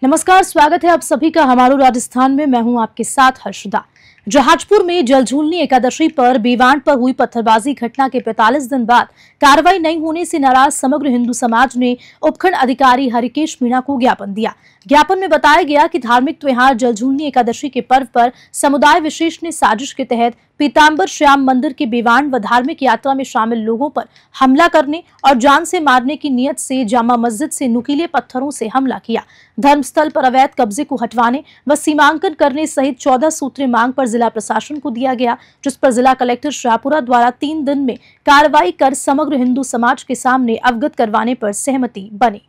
नमस्कार, स्वागत है आप सभी का हमारो राजस्थान में। मैं हूं आपके साथ हर्षदा। जहाजपुर में जलझूलनी एकादशी पर बेवान पर हुई पत्थरबाजी घटना के 45 दिन बाद कार्रवाई नहीं होने से नाराज समग्र हिंदू समाज ने उपखंड अधिकारी हरिकेश मीणा को ज्ञापन दिया। ज्ञापन में बताया गया कि धार्मिक त्योहार जलझूलनी एकादशी के पर्व पर समुदाय विशेष ने साजिश के तहत पीताम्बर श्याम मंदिर के बेवान व धार्मिक यात्रा में शामिल लोगों पर हमला करने और जान से मारने की नियत से जामा मस्जिद से नुकीले पत्थरों से हमला किया। धर्मस्थल पर अवैध कब्जे को हटवाने व सीमांकन करने सहित 14 सूत्रीय मांग पर जिला प्रशासन को दिया गया, जिस पर जिला कलेक्टर शाहपुरा द्वारा 3 दिन में कार्रवाई कर समग्र हिंदू समाज के सामने अवगत करवाने पर सहमति बनी,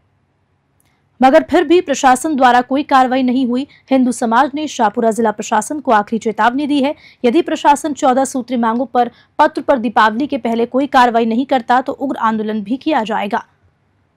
मगर फिर भी प्रशासन द्वारा कोई कार्रवाई नहीं हुई। हिंदू समाज ने शाहपुरा जिला प्रशासन को आखिरी चेतावनी दी है। यदि प्रशासन 14 सूत्रीय मांगों पर पत्र पर दीपावली के पहले कोई कार्रवाई नहीं करता तो उग्र आंदोलन भी किया जाएगा।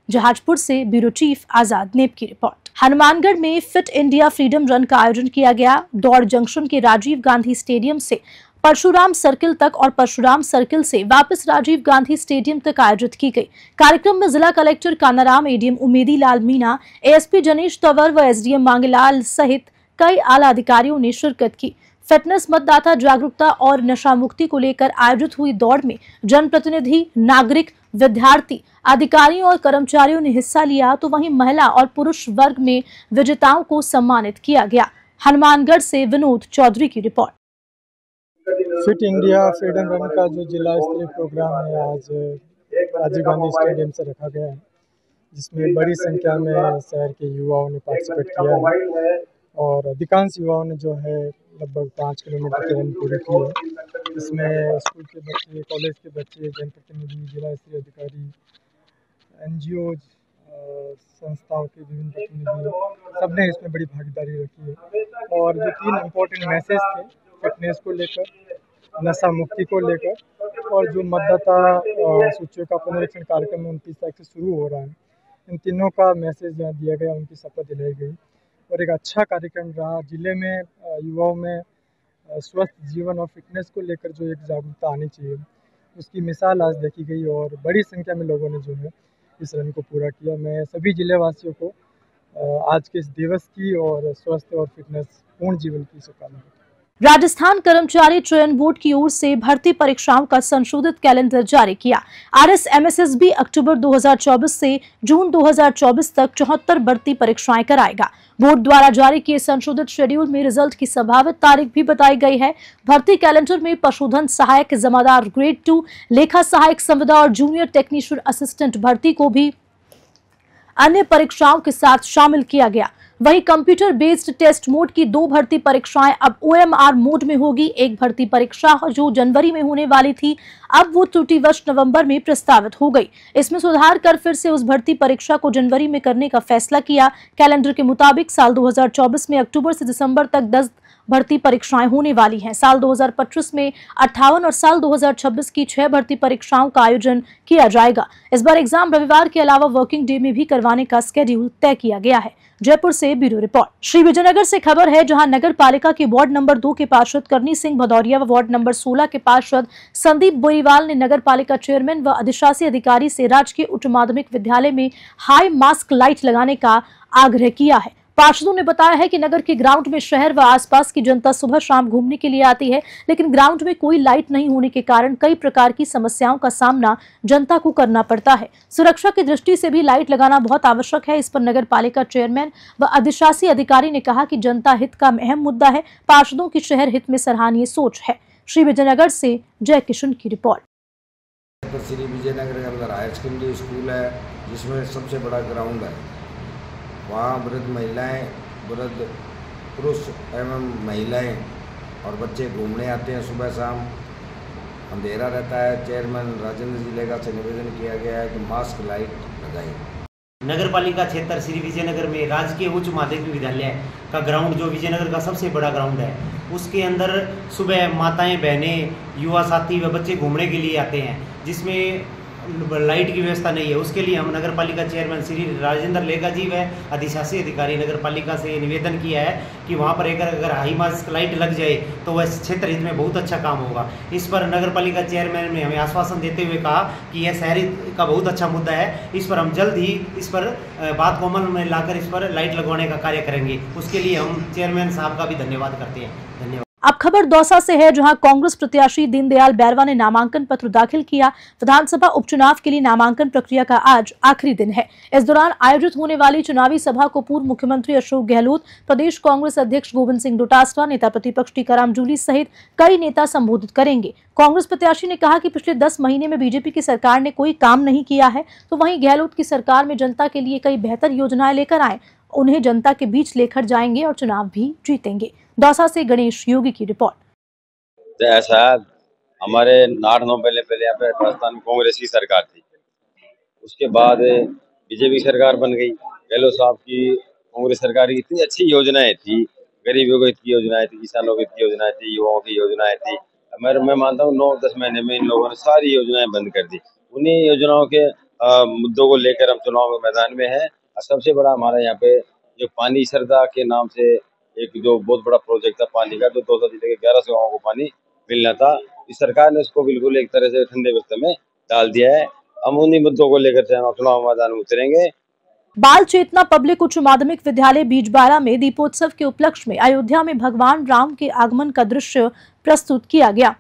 जहाजपुर से ब्यूरो चीफ आजाद नेब की रिपोर्ट। हनुमानगढ़ में फिट इंडिया फ्रीडम रन का आयोजन किया गया। दौड़ जंक्शन के राजीव गांधी स्टेडियम से परशुराम सर्किल तक और परशुराम सर्किल से वापस राजीव गांधी स्टेडियम तक आयोजित की गई। कार्यक्रम में जिला कलेक्टर कानाराम, एडीएम उमेदी लाल मीणा, एएसपी जनीश तंवर व एसडीएम मांगेलाल सहित कई आला अधिकारियों ने शिरकत की। फिटनेस, मतदाता जागरूकता और नशा मुक्ति को लेकर आयोजित हुई दौड़ में जनप्रतिनिधि, नागरिक, विद्यार्थी, अधिकारियों और कर्मचारियों ने हिस्सा लिया, तो वहीं महिला और पुरुष वर्ग में विजेताओं को सम्मानित किया गया। हनुमानगढ़ से विनोद चौधरी की report. Fit India freedom run का जो जिला स्तरीय प्रोग्राम है आज राजीव गांधी स्टेडियम से रखा गया है, जिसमें बड़ी संख्या में शहर के युवाओं ने पार्टिसिपेट किया है और अधिकांश युवाओं ने जो है लगभग 5 किलोमीटर की रन पूरी की है। इसमें स्कूल के बच्चे, कॉलेज के बच्चे, जनप्रतिनिधि, जिला स्तरीय अधिकारी, एनजीओ, संस्थाओं के विभिन्न प्रतिनिधि, सबने इसमें बड़ी भागीदारी रखी है। और जो 3 इम्पोर्टेंट मैसेज थे, फिटनेस को लेकर, नशा मुक्ति को लेकर और जो मतदाता सूचियों का पुनरीक्षण कार्यक्रम 29 तारीख से शुरू हो रहा है, इन तीनों का मैसेज यहाँ दिया गया, उनकी शपथ दिलाई गई और एक अच्छा कार्यक्रम रहा। जिले में युवाओं में स्वस्थ जीवन और फिटनेस को लेकर जो एक जागरूकता आनी चाहिए, उसकी मिसाल आज देखी गई और बड़ी संख्या में लोगों ने जो है इस रन को पूरा किया। मैं सभी जिलेवासियों को आज के इस दिवस की और स्वस्थ और फिटनेस पूर्ण जीवन की शुभकामनाएं। राजस्थान कर्मचारी चयन बोर्ड की ओर से भर्ती परीक्षाओं का संशोधित कैलेंडर जारी किया। RSMSSB अक्टूबर 2024 से जून 2024 तक 74 भर्ती परीक्षाएं कराएगा। बोर्ड द्वारा जारी किए संशोधित शेड्यूल में रिजल्ट की संभावित तारीख भी बताई गई है। भर्ती कैलेंडर में पशुधन सहायक जमादार ग्रेड 2, लेखा सहायक संविदा और जूनियर टेक्नीशियन असिस्टेंट भर्ती को भी अन्य परीक्षाओं के साथ शामिल किया गया। वहीं कंप्यूटर बेस्ड टेस्ट मोड की 2 भर्ती परीक्षाएं अब OMR मोड में होगी। एक भर्ती परीक्षा जो जनवरी में होने वाली थी, अब वो त्रुटिवश नवंबर में प्रस्तावित हो गई। इसमें सुधार कर फिर से उस भर्ती परीक्षा को जनवरी में करने का फैसला किया। कैलेंडर के मुताबिक साल 2024 में अक्टूबर से दिसंबर तक 10 भर्ती परीक्षाएं होने वाली हैं। साल 2025 में 58 और साल 2026 की 6 भर्ती परीक्षाओं का आयोजन किया जाएगा। इस बार एग्जाम रविवार के अलावा वर्किंग डे में भी करवाने का स्केड्यूल तय किया गया है। जयपुर से ब्यूरो रिपोर्ट। श्री विजयनगर से खबर है, जहां नगर पालिका के वार्ड नंबर 2 के पार्षद करनी सिंह भदौरिया व वार्ड नंबर 16 के पार्षद संदीप बोरीवाल ने नगर पालिका चेयरमैन व अधिशासी अधिकारी से राजकीय उच्च माध्यमिक विद्यालय में हाई मास्क लाइट लगाने का आग्रह किया है। पार्षदों ने बताया है कि नगर के ग्राउंड में शहर व आसपास की जनता सुबह शाम घूमने के लिए आती है, लेकिन ग्राउंड में कोई लाइट नहीं होने के कारण कई प्रकार की समस्याओं का सामना जनता को करना पड़ता है। सुरक्षा की दृष्टि से भी लाइट लगाना बहुत आवश्यक है। इस पर नगर पालिका चेयरमैन व अधिशासी अधिकारी ने कहा कि जनता हित का अहम मुद्दा है। पार्षदों की शहर हित में सराहनीय सोच है। श्री विजयनगर से जय किशन की रिपोर्ट। श्री विजयनगर के अंदर हायर सेकेंडरी स्कूल है, जिसमें सबसे बड़ा ग्राउंड है। वहाँ वृद्ध महिलाएं, वृद्ध पुरुष एवं महिलाएं और बच्चे घूमने आते हैं। सुबह शाम अंधेरा रहता है। चेयरमैन राजेंद्र जी लेगा से निवेदन किया गया है कि मास्क लाइट लगाएं। नगर पालिका क्षेत्र श्री विजयनगर में राजकीय उच्च माध्यमिक विद्यालय का ग्राउंड, जो विजयनगर का सबसे बड़ा ग्राउंड है, उसके अंदर सुबह माताएं, बहनें, युवा साथी व बच्चे घूमने के लिए आते हैं, जिसमें लाइट की व्यवस्था नहीं है। उसके लिए हम नगर पालिका चेयरमैन श्री राजेंद्र लेगा जी व अधिशासी अधिकारी नगर पालिका से निवेदन किया है कि वहाँ पर अगर हाई मास्क लाइट लग जाए तो वह क्षेत्र हित में बहुत अच्छा काम होगा। इस पर नगर पालिका चेयरमैन ने हमें आश्वासन देते हुए कहा कि यह शहरी का बहुत अच्छा मुद्दा है, इस पर हम जल्द ही इस पर बात को अमल में लाकर इस पर लाइट लगवाने का कार्य करेंगे। उसके लिए हम चेयरमैन साहब का भी धन्यवाद करते हैं। धन्यवाद। अब खबर दौसा से है, जहां कांग्रेस प्रत्याशी दीनदयाल बैरवा ने नामांकन पत्र दाखिल किया। विधानसभा उपचुनाव के लिए नामांकन प्रक्रिया का आज आखिरी दिन है। इस दौरान आयोजित होने वाली चुनावी सभा को पूर्व मुख्यमंत्री अशोक गहलोत, प्रदेश कांग्रेस अध्यक्ष गोविंद सिंह डोटासरा, नेता प्रतिपक्ष टीकाराम जूली सहित कई नेता संबोधित करेंगे। कांग्रेस प्रत्याशी ने कहा कि पिछले 10 महीने में बीजेपी की सरकार ने कोई काम नहीं किया है, तो वहीं गहलोत की सरकार में जनता के लिए कई बेहतर योजनाएं लेकर आए, उन्हें जनता के बीच लेकर जाएंगे और चुनाव भी जीतेंगे। दौसा से गणेश योगी की रिपोर्ट। ऐसा हमारे 8-9 पहले यहाँ पे राजस्थान में कांग्रेस की सरकार थी, उसके बाद बीजेपी सरकार बन गई। गहलोत साहब की कांग्रेस सरकार की इतनी अच्छी योजनाएं थी, गरीबों की इतनी योजनाएं थी, किसानों की इतनी योजनाएं थी, युवाओं की योजनाएं थी। मैं मानता हूँ 9-10 महीने में इन लोगों ने सारी योजनाएं बंद कर दी। उन्हीं योजनाओं के मुद्दों को लेकर हम चुनाव के मैदान में है। सबसे बड़ा हमारा यहाँ पे जो पानी श्रद्धा के नाम से एक जो बहुत बड़ा प्रोजेक्ट था पानी का, जो 200 जिले के 1100 गाँव को पानी मिलना था, इस सरकार ने उसको बिल्कुल एक तरह से ठंडे बस्ते में डाल दिया है। हम उन्हीं मुद्दों को लेकर चुनाव मैदान में उतरेंगे। बाल चेतना पब्लिक उच्च माध्यमिक विद्यालय बीजबारा में दीपोत्सव के उपलक्ष्य में अयोध्या में भगवान राम के आगमन का दृश्य प्रस्तुत किया गया।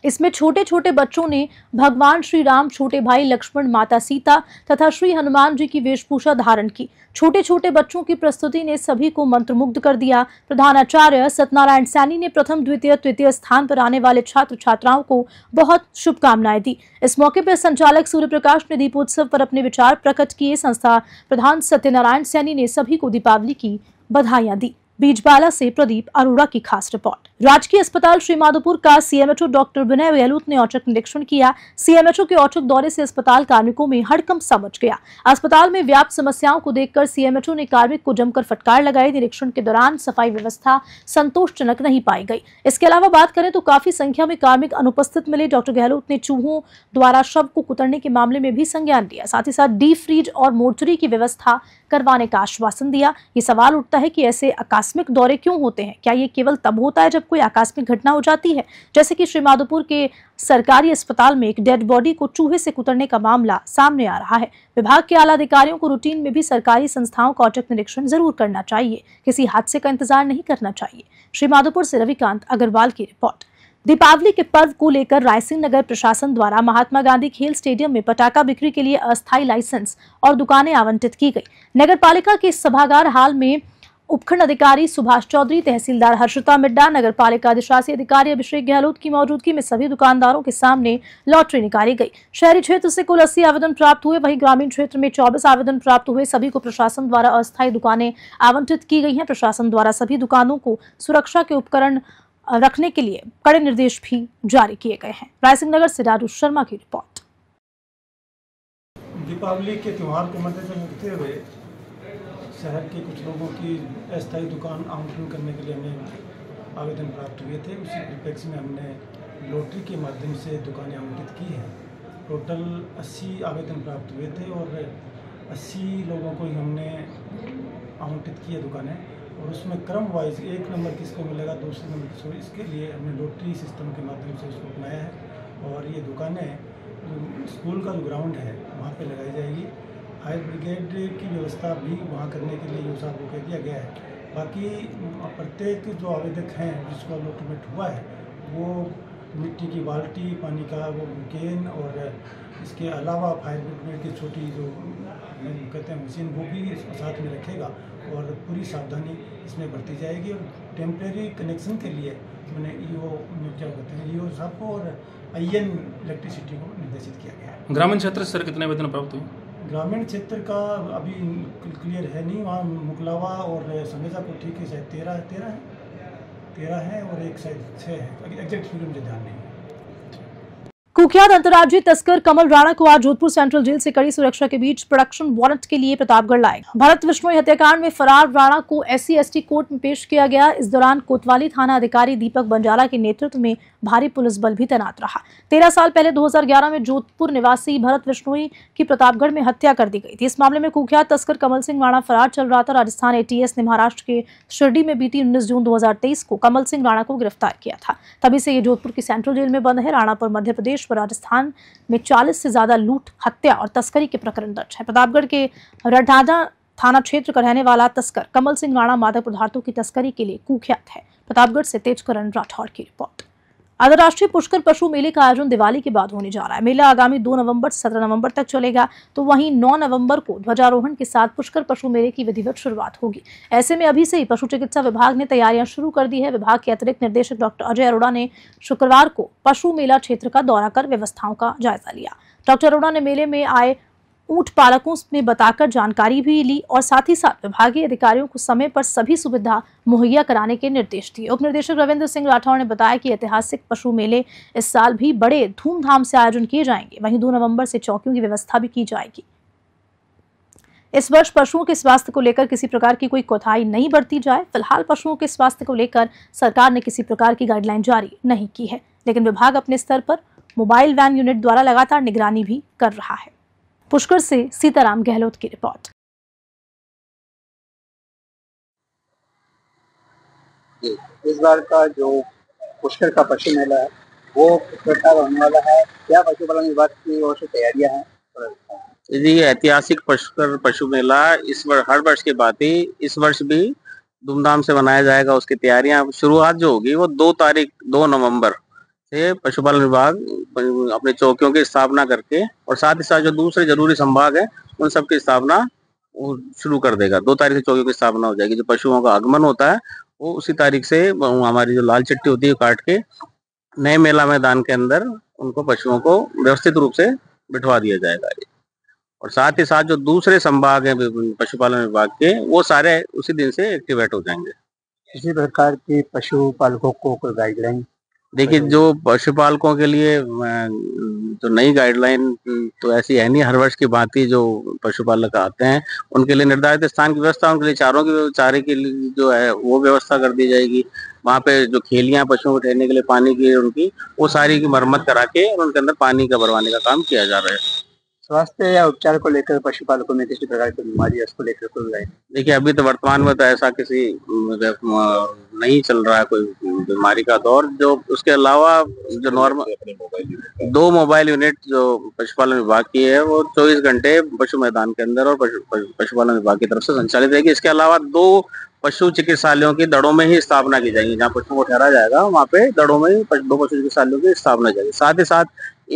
इसमें छोटे छोटे बच्चों ने भगवान श्री राम, छोटे भाई लक्ष्मण, माता सीता तथा श्री हनुमान जी की वेशभूषा धारण की। छोटे छोटे बच्चों की प्रस्तुति ने सभी को मंत्रमुग्ध कर दिया। प्रधानाचार्य सत्यनारायण सैनी ने प्रथम, द्वितीय, तृतीय स्थान पर आने वाले छात्र छात्राओं को बहुत शुभकामनाएं दी। इस मौके पर संचालक सूर्य प्रकाश ने दीपोत्सव पर अपने विचार प्रकट किए। संस्था प्रधान सत्यनारायण सैनी ने सभी को दीपावली की बधाइयां दी। बीजबाला से प्रदीप अरोड़ा की खास रिपोर्ट। राजकीय अस्पताल श्रीमाधोपुर का सीएमएचओ डॉक्टर विनय गहलोत ने औचक निरीक्षण किया। सीएमएचओ के औचक दौरे से अस्पताल कार्मिकों में हड़कंप सा मच गया। अस्पताल में व्याप्त समस्याओं को देखकर सीएमएचओ ने कार्मिक को जमकर फटकार लगाई। निरीक्षण के दौरान सफाई व्यवस्था संतोषजनक नहीं पाई गई। इसके अलावा बात करें तो काफी संख्या में कार्मिक अनुपस्थित मिले। डॉक्टर गहलोत ने चूहों द्वारा शव को कुतरने के मामले में भी संज्ञान लिया। साथ ही साथ डीप फ्रीज और मोर्चरी की व्यवस्था करवाने का आश्वासन दिया। ये सवाल उठता है कि ऐसे आकस्मिक दौरे क्यों होते हैं? क्या ये केवल तब होता है जब कोई आकस्मिक घटना हो जाती है? जैसे कि श्रीमाधोपुर के सरकारी अस्पताल में एक डेड बॉडी को चूहे से कुतरने का मामला सामने आ रहा है। विभाग के आला अधिकारियों को रूटीन में भी सरकारी संस्थाओं का औचक निरीक्षण जरूर करना चाहिए। किसी हादसे का इंतजार नहीं करना चाहिए। श्रीमाधोपुर से रविकांत अग्रवाल की रिपोर्ट। दीपावली के पर्व को लेकर रायसिंह नगर प्रशासन द्वारा महात्मा गांधी खेल स्टेडियम में पटाखा बिक्री के लिए अस्थायी लाइसेंस और दुकानें आवंटित की गई। नगर पालिका के सभागार हाल में उपखंड अधिकारी सुभाष चौधरी, तहसीलदार हर्षिता मिड्डा, नगर पालिका अधिशासी अधिकारी अभिषेक गहलोत की मौजूदगी में सभी दुकानदारों के सामने लॉटरी निकाली गई। शहरी क्षेत्र से कुल 80 आवेदन प्राप्त हुए, वहीं ग्रामीण क्षेत्र में 24 आवेदन प्राप्त हुए। सभी को प्रशासन द्वारा अस्थायी दुकानें आवंटित की गई हैं। प्रशासन द्वारा सभी दुकानों को सुरक्षा के उपकरण रखने के लिए कड़े निर्देश भी जारी किए गए हैं। रायसिंह नगर से राजू शर्मा की रिपोर्ट। दीपावली के त्यौहार को मद्देनजर रखते हुए शहर के कुछ लोगों की अस्थायी दुकान आवंटन करने के लिए हमें आवेदन प्राप्त हुए थे। उसी परिप्रेक्ष्य में हमने लॉटरी के माध्यम से दुकानें आवंटित की हैं। टोटल 80 आवेदन प्राप्त हुए थे और 80 लोगों को ही हमने आवंटित किए दुकानें, और उसमें क्रम वाइज 1 नंबर किसको मिलेगा, दूसरे नंबर किसको, इसके लिए हमने लॉटरी सिस्टम के माध्यम से उसको अपनाया है। और ये दुकानें स्कूल का जो ग्राउंड है वहाँ पे लगाई जाएगी। फायर ब्रिगेड की व्यवस्था भी वहाँ करने के लिए योजना को कह दिया गया है। बाकी प्रत्येक जो आवेदक हैं जिसको अलॉटमेंट हुआ है वो मिट्टी की बाल्टी, पानी का वो कैन और इसके अलावा फायर ब्रिगेड की छोटी जो कहते हैं मशीन वो भी साथ में रखेगा और पूरी सावधानी इसमें बरती जाएगी। और टेम्परेरी कनेक्शन के लिए मैंने ईओ क्या कहते हैं ईओ साहब को और आईएन इलेक्ट्रिसिटी को निर्देशित किया गया है। ग्रामीण क्षेत्र से सर कितने आवेदन प्राप्त हुए? ग्रामीण क्षेत्र का अभी क्लियर है नहीं, वहाँ मुकलावा और संगेजा को ठीक है, शायद 13 है और एक शायद 6 है। एग्जैक्ट फिगर मुझे ध्यान नहीं है। कुख्यात अंतर्राज्यीय तस्कर कमल राणा को आज जोधपुर सेंट्रल जेल से कड़ी सुरक्षा के बीच प्रोडक्शन वारंट के लिए प्रतापगढ़ लाए। भरत बिश्नोई हत्याकांड में फरार राणा को SC/ST कोर्ट में पेश किया गया। इस दौरान कोतवाली थाना अधिकारी दीपक बंजाला के नेतृत्व में भारी पुलिस बल भी तैनात रहा। 13 साल पहले 2011 में जोधपुर निवासी भरत बिश्नोई की प्रतापगढ़ में हत्या कर दी गई थी। इस मामले में कुख्यात तस्कर कमल सिंह राणा फरार चल रहा था। राजस्थान ATS ने महाराष्ट्र के शिरडी में बीती 19 जून 2023 को कमल सिंह राणा को गिरफ्तार किया था। तभी से ये जोधपुर की सेंट्रल जेल में बंद है। राणा पर मध्य प्रदेश व राजस्थान में 40 से ज्यादा लूट, हत्या और तस्करी के प्रकरण दर्ज है। प्रतापगढ़ के रठादा थाना क्षेत्र का रहने वाला तस्कर कमल सिंह राणा मादक पदार्थों की तस्करी के लिए कुख्यात है। प्रतापगढ़ से तेजकरण राठौड़ की रिपोर्ट। अंतर्राष्ट्रीय पुष्कर पशु मेले का आयोजन दिवाली के बाद होने जा रहा है। मेला आगामी 2 नवंबर से 17 नवंबर तक चलेगा। तो वहीं 9 नवंबर को ध्वजारोहण के साथ पुष्कर पशु मेले की विधिवत शुरुआत होगी। ऐसे में अभी से ही पशु चिकित्सा विभाग ने तैयारियां शुरू कर दी है। विभाग के अतिरिक्त निर्देशक डॉक्टर अजय अरोड़ा ने शुक्रवार को पशु मेला क्षेत्र का दौरा कर व्यवस्थाओं का जायजा लिया। डॉक्टर अरोड़ा ने मेले में आए ऊंट पालकों ने बताकर जानकारी भी ली और साथ ही साथ विभागीय अधिकारियों को समय पर सभी सुविधा मुहैया कराने के निर्देश दिए। उप निदेशक रविंद्र सिंह राठौड़ ने बताया कि ऐतिहासिक पशु मेले इस साल भी बड़े धूमधाम से आयोजन किए जाएंगे। वहीं 2 नवंबर से चौकियों की व्यवस्था भी की जाएगी। इस वर्ष पशुओं के स्वास्थ्य को लेकर किसी प्रकार की कोई कोताही नहीं बरती जाए। फिलहाल पशुओं के स्वास्थ्य को लेकर सरकार ने किसी प्रकार की गाइडलाइन जारी नहीं की है, लेकिन विभाग अपने स्तर पर मोबाइल वैन यूनिट द्वारा लगातार निगरानी भी कर रहा है। पुष्कर से सीताराम गहलोत की रिपोर्ट। इस बार का जो पुष्कर का पशु मेला है वो प्रकार होने वाला है। क्या पशुपालन विभाग की ओर से तैयारियां हैं? जी, ऐतिहासिक पुष्कर पशु मेला इस वर्ष हर वर्ष के बाद ही इस वर्ष भी धूमधाम से मनाया जाएगा। उसकी तैयारियां शुरुआत जो होगी वो 2 नवंबर से पशुपालन विभाग अपने चौकियों की स्थापना करके और साथ ही साथ जो दूसरे जरूरी संभाग है उन सब की स्थापना शुरू कर देगा। 2 तारीख से चौकियों की स्थापना हो जाएगी। जो पशुओं का आगमन होता है वो उसी तारीख से हमारी जो लाल चिट्ठी होती है काट के नए मेला मैदान के अंदर उनको पशुओं को व्यवस्थित रूप से बिठवा दिया जाएगा। और साथ ही साथ जो दूसरे संभाग हैं पशुपालन विभाग के वो सारे उसी दिन से एक्टिवेट हो जाएंगे। किसी प्रकार की पशुपालकों को कोई गाइडलाइन? देखिए, जो पशुपालकों के लिए जो नई गाइडलाइन तो ऐसी है नहीं। हर वर्ष की भांति जो पशुपालक आते हैं उनके लिए निर्धारित स्थान की व्यवस्था, उनके लिए चारे के लिए जो है वो व्यवस्था कर दी जाएगी। वहाँ पे जो खेलियां पशुओं को ठहरने के लिए पानी की उनकी वो सारी की मरम्मत करा के और उनके अंदर पानी का भरवाने का काम किया जा रहा है। स्वास्थ्य या उपचार को लेकर पशुपालकों में किसी प्रकार की बीमारी है उसको लेकर कोई गाइड? देखिए, अभी तो वर्तमान में तो ऐसा किसी नहीं चल रहा है कोई बीमारी का दौर। जो उसके अलावा जो नॉर्मल 2 मोबाइल यूनिट जो पशुपालन विभाग की है वो 24 घंटे पशु मैदान के अंदर और पशुपालन विभाग की तरफ से संचालित रहेगी। इसके अलावा 2 पशु चिकित्सालयों की दड़ों में ही स्थापना की जाएगी। जहाँ पशुओं को ठहरा जाएगा वहाँ पे दड़ों में ही 2 पशु चिकित्सालयों की स्थापना की जाएगी। साथ ही साथ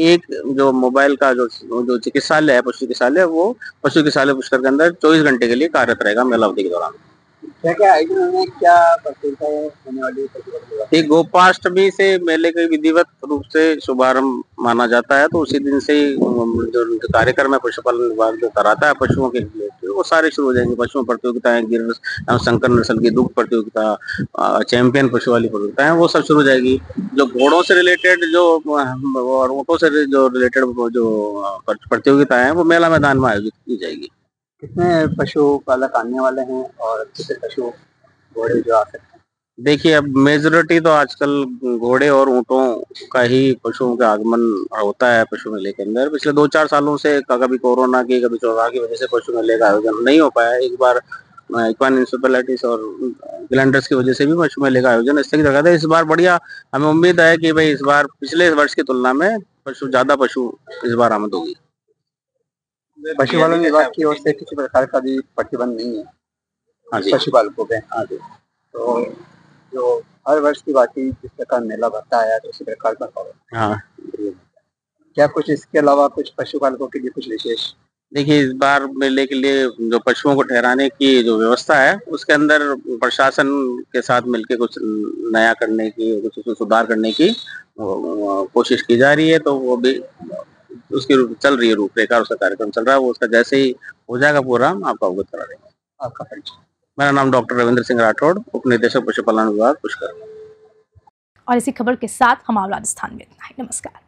एक जो मोबाइल का जो चिकित्सालय है पशु चिकित्सालय वो पशु चिकित्सालय पुष्कर के अंदर 24 घंटे के लिए कार्यरत रहेगा मेला अवधि के दौरान। क्या आयोजन में क्या प्रतियोगिता होने वाली है? गोपाष्टमी से मेले का विधिवत रूप से शुभारंभ माना जाता है। तो उसी दिन से ही जो कार्यक्रम है पशुपालन विभाग जो कराता है पशुओं के लिए वो सारे शुरू हो जाएंगे। पशुओं प्रतियोगिताएं, गिर संकर नस्ल की दुग्ध प्रतियोगिता, चैंपियन पशु वाली प्रतियोगिताएं वो सब शुरू हो जाएगी। जो घोड़ों से रिलेटेड जो और ऊँटों से जो रिलेटेड जो प्रतियोगिताएं हैं वो मेला मैदान में आयोजित की जाएगी। कितने पशुपालक आने वाले हैं और कितने पशु घोड़े जो आ सकते हैं? देखिए, अब मेजोरिटी तो आजकल घोड़े और ऊँटों का ही पशुओं का आगमन होता है पशु मेले के अंदर। पिछले 2-4 सालों से कभी कोरोना की कभी चौदह की वजह से पशु मेले का आयोजन नहीं हो पाया। एक बार इक्वान इंसेफेलाइटिस और ग्लैंडर्स की वजह से भी पशु मेले का आयोजन स्थगित रखा था। इस बार बढ़िया हमें उम्मीद है कि भाई इस बार पिछले वर्ष की तुलना में ज्यादा पशु इस बार आमद होगी। पशुपालन विभाग की ओर से किसी प्रकार का भी प्रतिबंध नहीं है? हाँ जी, पशुपालकों पे। हाँ जी, तो जो हर वर्ष की बात जिस प्रकार मेला भरता है तो उसी प्रकार का होगा। हाँ, क्या कुछ इसके अलावा कुछ पशुपालकों के लिए कुछ विशेष? देखिए, इस बार मेले के लिए जो पशुओं को ठहराने की जो व्यवस्था है उसके अंदर प्रशासन के साथ मिलकर कुछ नया करने की, कुछ सुधार करने की कोशिश की जा रही है। तो वो भी उसकी चल रही है रूपरेखा, उसका कार्यक्रम चल रहा है। वो उसका जैसे ही हो जाएगा पूरा आपको अवगत करा देंगे। आपका परिचय? मेरा नाम डॉक्टर रविंद्र सिंह राठौड़, उप निदेशक पशुपालन विभाग पुष्कर। और इसी खबर के साथ हम राजस्थान में इतना ही। नमस्कार।